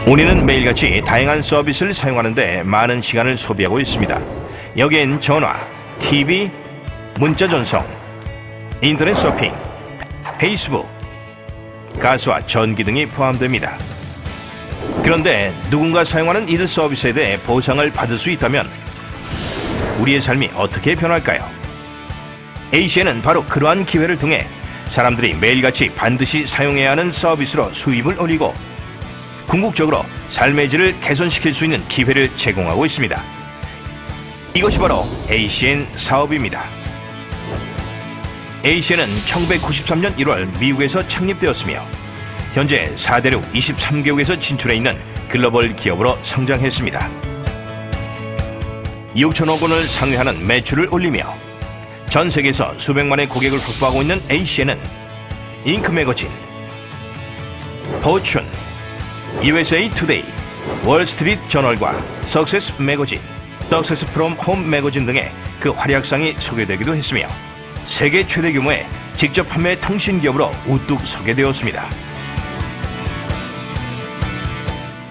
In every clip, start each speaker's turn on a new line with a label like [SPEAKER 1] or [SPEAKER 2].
[SPEAKER 1] 우리는 매일같이 다양한 서비스를 사용하는데 많은 시간을 소비하고 있습니다. 여기엔 전화, TV, 문자 전송, 인터넷 서핑, 페이스북, 가스와 전기 등이 포함됩니다. 그런데 누군가 사용하는 이들 서비스에 대해 보상을 받을 수 있다면 우리의 삶이 어떻게 변할까요? ACN은 바로 그러한 기회를 통해 사람들이 매일같이 반드시 사용해야 하는 서비스로 수입을 올리고 궁극적으로 삶의 질을 개선시킬 수 있는 기회를 제공하고 있습니다. 이것이 바로 ACN 사업입니다. ACN은 1993년 1월 미국에서 창립되었으며 현재 4대륙 23개국에서 진출해 있는 글로벌 기업으로 성장했습니다. 6천억 원을 상회하는 매출을 올리며 전 세계에서 수백만의 고객을 확보하고 있는 ACN은 잉크 매거진, 포춘, USA 투데이, 월스트리트 저널과 석세스 매거진, 석세스 프롬 홈 매거진 등의 그 활약상이 소개되기도 했으며 세계 최대 규모의 직접 판매 통신 기업으로 우뚝 서게 되었습니다.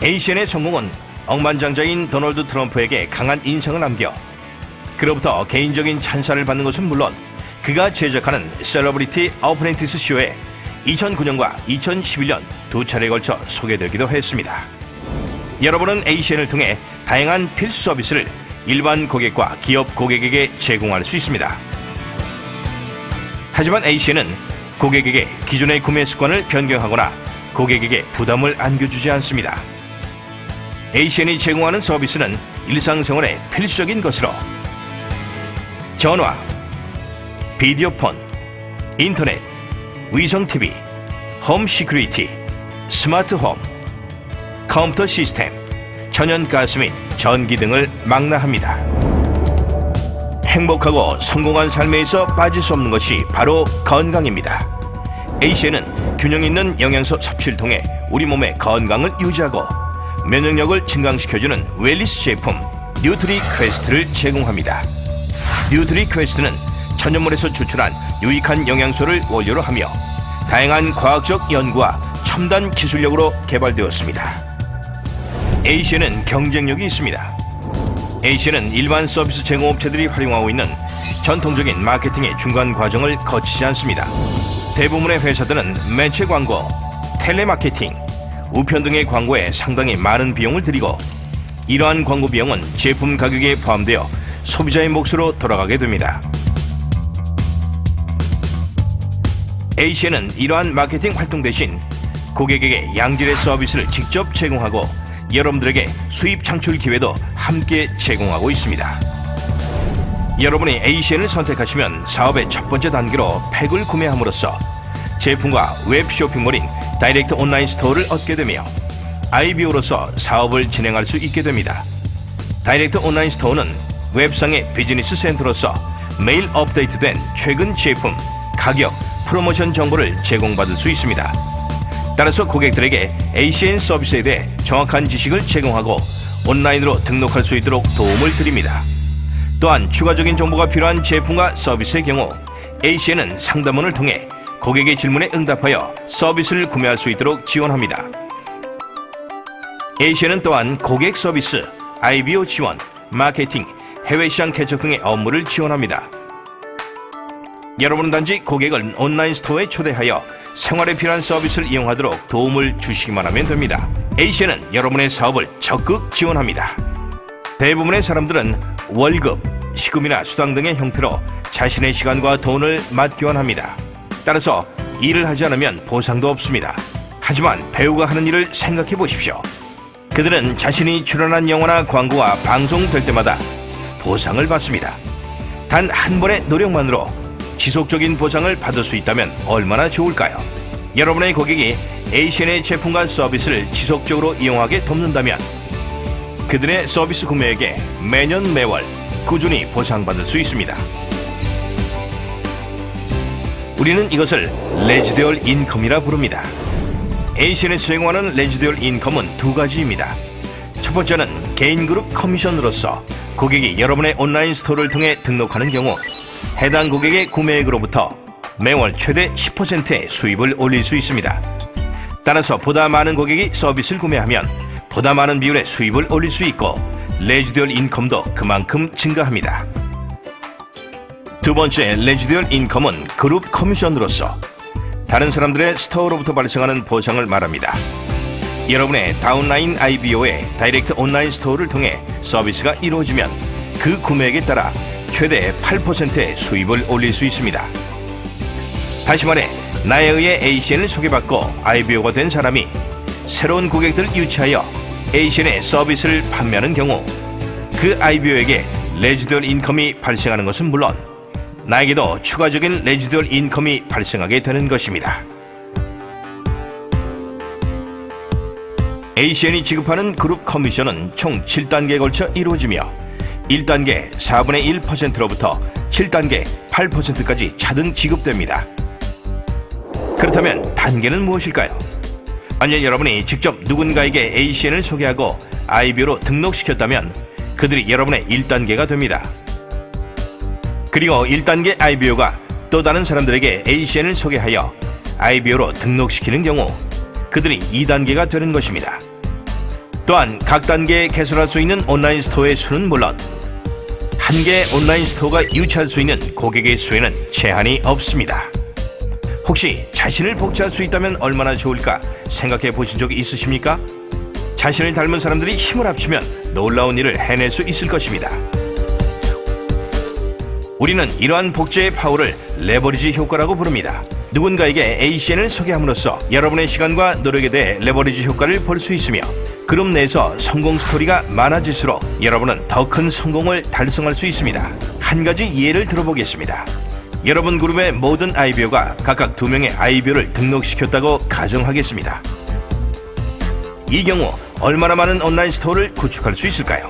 [SPEAKER 1] ACN의 성공은 억만장자인 도널드 트럼프에게 강한 인상을 남겨 그로부터 개인적인 찬사를 받는 것은 물론 그가 제작하는 셀러브리티 어프렌티스 쇼에 2009년과 2011년 두 차례에 걸쳐 소개되기도 했습니다. 여러분은 ACN을 통해 다양한 필수 서비스를 일반 고객과 기업 고객에게 제공할 수 있습니다. 하지만 ACN은 고객에게 기존의 구매 습관을 변경하거나 고객에게 부담을 안겨주지 않습니다. ACN이 제공하는 서비스는 일상생활의 필수적인 것으로 전화, 비디오폰, 인터넷, 위성TV, 홈 시큐리티, 스마트홈, 컴퓨터 시스템, 천연가스 및 전기 등을 망라합니다. 행복하고 성공한 삶에서 빠질 수 없는 것이 바로 건강입니다. ACN은 균형 있는 영양소 섭취를 통해 우리 몸의 건강을 유지하고 면역력을 증강시켜주는 웰리스 제품 뉴트리 퀘스트를 제공합니다. 뉴트리 퀘스트는 천연물에서 추출한 유익한 영양소를 원료로 하며 다양한 과학적 연구와 첨단 기술력으로 개발되었습니다. ACN은 경쟁력이 있습니다. ACN은 일반 서비스 제공업체들이 활용하고 있는 전통적인 마케팅의 중간 과정을 거치지 않습니다. 대부분의 회사들은 매체 광고, 텔레마케팅, 우편 등의 광고에 상당히 많은 비용을 들이고 이러한 광고 비용은 제품 가격에 포함되어 소비자의 몫으로 돌아가게 됩니다. ACN은 이러한 마케팅 활동 대신 고객에게 양질의 서비스를 직접 제공하고 여러분들에게 수입 창출 기회도 함께 제공하고 있습니다. 여러분이 ACN을 선택하시면 사업의 첫 번째 단계로 팩을 구매함으로써 제품과 웹 쇼핑몰인 다이렉트 온라인 스토어를 얻게 되며 IBO로서 사업을 진행할 수 있게 됩니다. 다이렉트 온라인 스토어는 웹상의 비즈니스 센터로서 매일 업데이트된 최근 제품, 가격, 프로모션 정보를 제공받을 수 있습니다. 따라서 고객들에게 ACN 서비스에 대해 정확한 지식을 제공하고 온라인으로 등록할 수 있도록 도움을 드립니다. 또한 추가적인 정보가 필요한 제품과 서비스의 경우 ACN은 상담원을 통해 고객의 질문에 응답하여 서비스를 구매할 수 있도록 지원합니다. ACN은 또한 고객 서비스, IBO 지원, 마케팅, 해외시장 개척 등의 업무를 지원합니다. 여러분은 단지 고객을 온라인 스토어에 초대하여 생활에 필요한 서비스를 이용하도록 도움을 주시기만 하면 됩니다. ACN은 여러분의 사업을 적극 지원합니다. 대부분의 사람들은 월급, 시급이나 수당 등의 형태로 자신의 시간과 돈을 맞교환합니다. 따라서 일을 하지 않으면 보상도 없습니다. 하지만 배우가 하는 일을 생각해 보십시오. 그들은 자신이 출연한 영화나 광고가 방송될 때마다 보상을 받습니다. 단 한 번의 노력만으로 지속적인 보상을 받을 수 있다면 얼마나 좋을까요? 여러분의 고객이 ACN의 제품과 서비스를 지속적으로 이용하게 돕는다면 그들의 서비스 구매액에 매년 매월 꾸준히 보상받을 수 있습니다. 우리는 이것을 레지듀얼 인컴이라 부릅니다. ACN에서 제공하는 레지듀얼 인컴은 두 가지입니다. 첫 번째는 개인 그룹 커미션으로서 고객이 여러분의 온라인 스토어를 통해 등록하는 경우 해당 고객의 구매액으로부터 매월 최대 10%의 수입을 올릴 수 있습니다. 따라서 보다 많은 고객이 서비스를 구매하면 보다 많은 비율의 수입을 올릴 수 있고 레지듀얼 인컴도 그만큼 증가합니다. 두 번째 레지듀얼 인컴은 그룹 커미션으로서 다른 사람들의 스토어로부터 발생하는 보상을 말합니다. 여러분의 다운라인 IBO의 다이렉트 온라인 스토어를 통해 서비스가 이루어지면 그 구매액에 따라 최대 8%의 수입을 올릴 수 있습니다. 다시 말해 나에 의해 ACN을 소개받고 IBO가 된 사람이 새로운 고객들을 유치하여 ACN의 서비스를 판매하는 경우 그 IBO에게 레지듀얼 인컴이 발생하는 것은 물론 나에게도 추가적인 레지듀얼 인컴이 발생하게 되는 것입니다. ACN이 지급하는 그룹 커미션은 총 7단계에 걸쳐 이루어지며 1단계 4분의 1%로부터 7단계 8%까지 차등 지급됩니다. 그렇다면 단계는 무엇일까요? 만약 여러분이 직접 누군가에게 ACN을 소개하고 IBO로 등록시켰다면 그들이 여러분의 1단계가 됩니다. 그리고 1단계 IBO가 또 다른 사람들에게 ACN을 소개하여 IBO로 등록시키는 경우 그들이 2단계가 되는 것입니다. 또한 각 단계에 개설할 수 있는 온라인 스토어의 수는 물론 한 개의 온라인 스토어가 유치할 수 있는 고객의 수에는 제한이 없습니다. 혹시 자신을 복제할 수 있다면 얼마나 좋을까 생각해 보신 적이 있으십니까? 자신을 닮은 사람들이 힘을 합치면 놀라운 일을 해낼 수 있을 것입니다. 우리는 이러한 복제의 파워를 레버리지 효과라고 부릅니다. 누군가에게 ACN을 소개함으로써 여러분의 시간과 노력에 대해 레버리지 효과를 볼 수 있으며 그룹 내에서 성공 스토리가 많아질수록 여러분은 더 큰 성공을 달성할 수 있습니다. 한 가지 예를 들어보겠습니다. 여러분 그룹의 모든 IBO가 각각 2명의 IBO를 등록시켰다고 가정하겠습니다. 이 경우 얼마나 많은 온라인 스토어를 구축할 수 있을까요?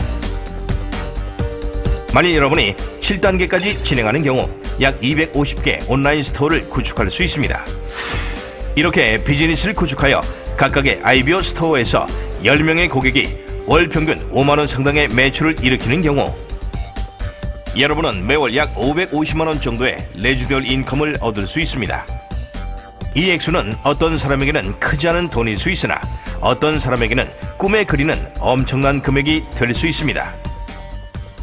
[SPEAKER 1] 만일 여러분이 7단계까지 진행하는 경우 약 250개 온라인 스토어를 구축할 수 있습니다. 이렇게 비즈니스를 구축하여 각각의 IBO 스토어에서 10명의 고객이 월 평균 5만원 상당의 매출을 일으키는 경우 여러분은 매월 약 550만원 정도의 레지듀얼 인컴을 얻을 수 있습니다. 이 액수는 어떤 사람에게는 크지 않은 돈일 수 있으나 어떤 사람에게는 꿈에 그리는 엄청난 금액이 될 수 있습니다.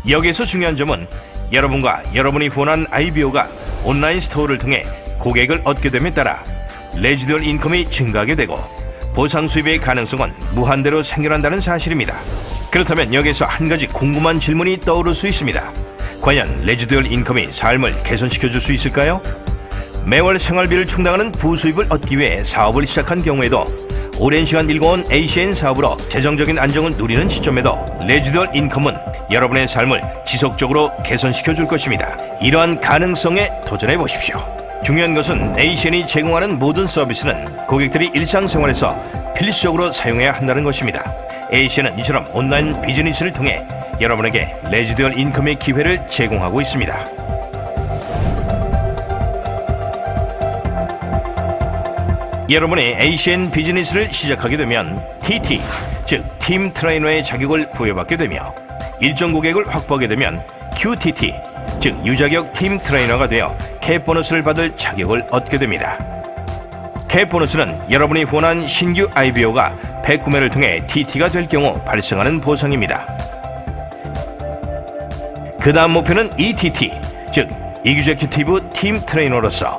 [SPEAKER 1] 여기에서 중요한 점은 여러분과 여러분이 후원한 IBO가 온라인 스토어를 통해 고객을 얻게 됨에 따라 레지듀얼 인컴이 증가하게 되고 보상 수입의 가능성은 무한대로 생겨난다는 사실입니다. 그렇다면 여기에서 한 가지 궁금한 질문이 떠오를 수 있습니다. 과연 레지듀얼 인컴이 삶을 개선시켜줄 수 있을까요? 매월 생활비를 충당하는 부수입을 얻기 위해 사업을 시작한 경우에도 오랜 시간 일궈온 ACN 사업으로 재정적인 안정을 누리는 시점에도 레지듀얼 인컴은 여러분의 삶을 지속적으로 개선시켜 줄 것입니다. 이러한 가능성에 도전해 보십시오. 중요한 것은 ACN이 제공하는 모든 서비스는 고객들이 일상생활에서 필수적으로 사용해야 한다는 것입니다. ACN은 이처럼 온라인 비즈니스를 통해 여러분에게 레지듀얼 인컴의 기회를 제공하고 있습니다. 여러분이 ACN 비즈니스를 시작하게 되면 TT, 즉 팀 트레이너의 자격을 부여받게 되며 일정 고객을 확보하게 되면 QTT, 즉 유자격 팀 트레이너가 되어 캡 보너스를 받을 자격을 얻게 됩니다. 캡 보너스는 여러분이 후원한 신규 IBO가 100구매를 통해 TT가 될 경우 발생하는 보상입니다. 그 다음 목표는 ETT, 즉 이규제큐티브 팀 트레이너로서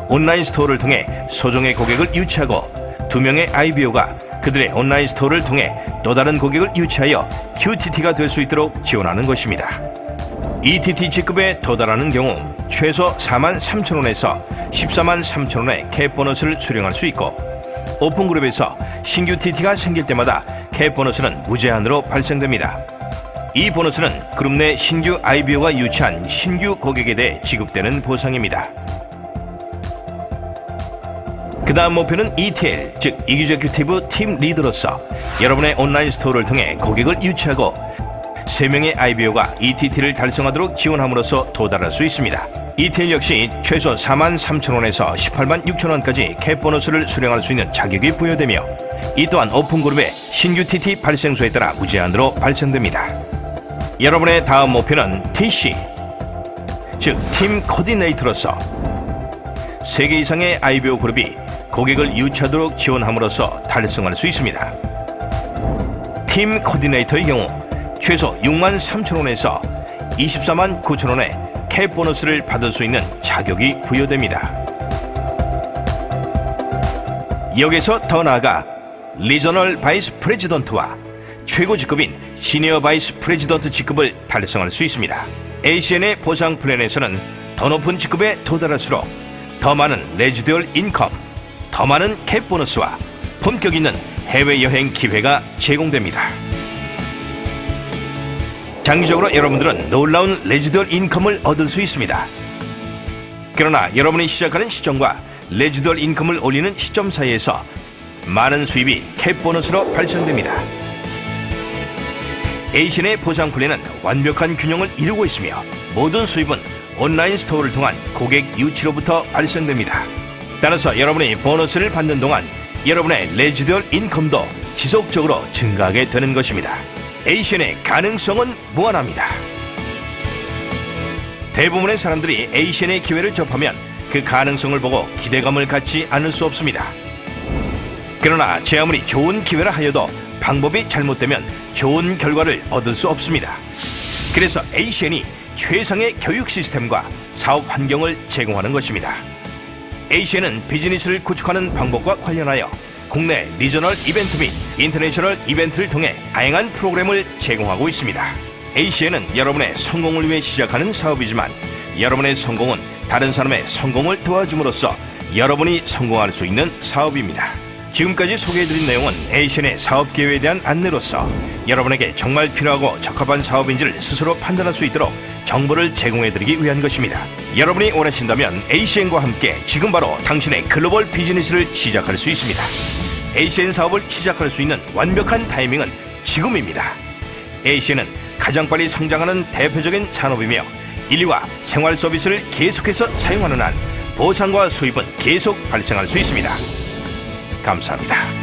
[SPEAKER 1] 온라인 스토어를 통해 소정의 고객을 유치하고 2명의 IBO가 그들의 온라인 스토어를 통해 또 다른 고객을 유치하여 QTT가 될 수 있도록 지원하는 것입니다. ETT 직급에 도달하는 경우 최소 43,000원에서 143,000원의 캡 보너스를 수령할 수 있고 오픈그룹에서 신규 TT가 생길 때마다 캡 보너스는 무제한으로 발생됩니다. 이 보너스는 그룹 내 신규 IBO가 유치한 신규 고객에 대해 지급되는 보상입니다. 그 다음 목표는 ETL, 즉 이규제큐티브 팀 리더로서 여러분의 온라인 스토어를 통해 고객을 유치하고 3명의 IBO가 ETT를 달성하도록 지원함으로써 도달할 수 있습니다. ETL 역시 최소 43,000원에서 186,000원까지 캡 보너스를 수령할 수 있는 자격이 부여되며 이 또한 오픈그룹의 신규 TT 발생수에 따라 무제한으로 발생됩니다. 여러분의 다음 목표는 TC, 즉 팀 코디네이터로서 3개 이상의 IBO 그룹이 고객을 유치하도록 지원함으로써 달성할 수 있습니다. 팀 코디네이터의 경우 최소 6만 3천 원에서 24만 9천 원의 캡 보너스를 받을 수 있는 자격이 부여됩니다. 여기서 더 나아가 리저널 바이스 프레지던트와 최고 직급인 시니어 바이스 프레지던트 직급을 달성할 수 있습니다. ACN의 보상 플랜에서는 더 높은 직급에 도달할수록 더 많은 레지듀얼 인컴, 더 많은 캡 보너스와 품격 있는 해외여행 기회가 제공됩니다. 장기적으로 여러분들은 놀라운 레지듀얼 인컴을 얻을 수 있습니다. 그러나 여러분이 시작하는 시점과 레지듀얼 인컴을 올리는 시점 사이에서 많은 수입이 캡 보너스로 발생됩니다. ACN의 보상 플랜은 완벽한 균형을 이루고 있으며 모든 수입은 온라인 스토어를 통한 고객 유치로부터 발생됩니다. 따라서 여러분이 보너스를 받는 동안 여러분의 레지듀얼 인컴도 지속적으로 증가하게 되는 것입니다. ACN의 가능성은 무한합니다. 대부분의 사람들이 ACN의 기회를 접하면 그 가능성을 보고 기대감을 갖지 않을 수 없습니다. 그러나 제 아무리 좋은 기회라 하여도 방법이 잘못되면 좋은 결과를 얻을 수 없습니다. 그래서 ACN이 최상의 교육 시스템과 사업 환경을 제공하는 것입니다. ACN은 비즈니스를 구축하는 방법과 관련하여 국내 리저널 이벤트 및 인터내셔널 이벤트를 통해 다양한 프로그램을 제공하고 있습니다. ACN은 여러분의 성공을 위해 시작하는 사업이지만 여러분의 성공은 다른 사람의 성공을 도와줌으로써 여러분이 성공할 수 있는 사업입니다. 지금까지 소개해드린 내용은 ACN의 사업 기회에 대한 안내로서 여러분에게 정말 필요하고 적합한 사업인지를 스스로 판단할 수 있도록 정보를 제공해드리기 위한 것입니다. 여러분이 원하신다면 ACN과 함께 지금 바로 당신의 글로벌 비즈니스를 시작할 수 있습니다. ACN 사업을 시작할 수 있는 완벽한 타이밍은 지금입니다. ACN은 가장 빨리 성장하는 대표적인 산업이며 인류와 생활 서비스를 계속해서 사용하는 한 보상과 수입은 계속 발생할 수 있습니다. 감사합니다.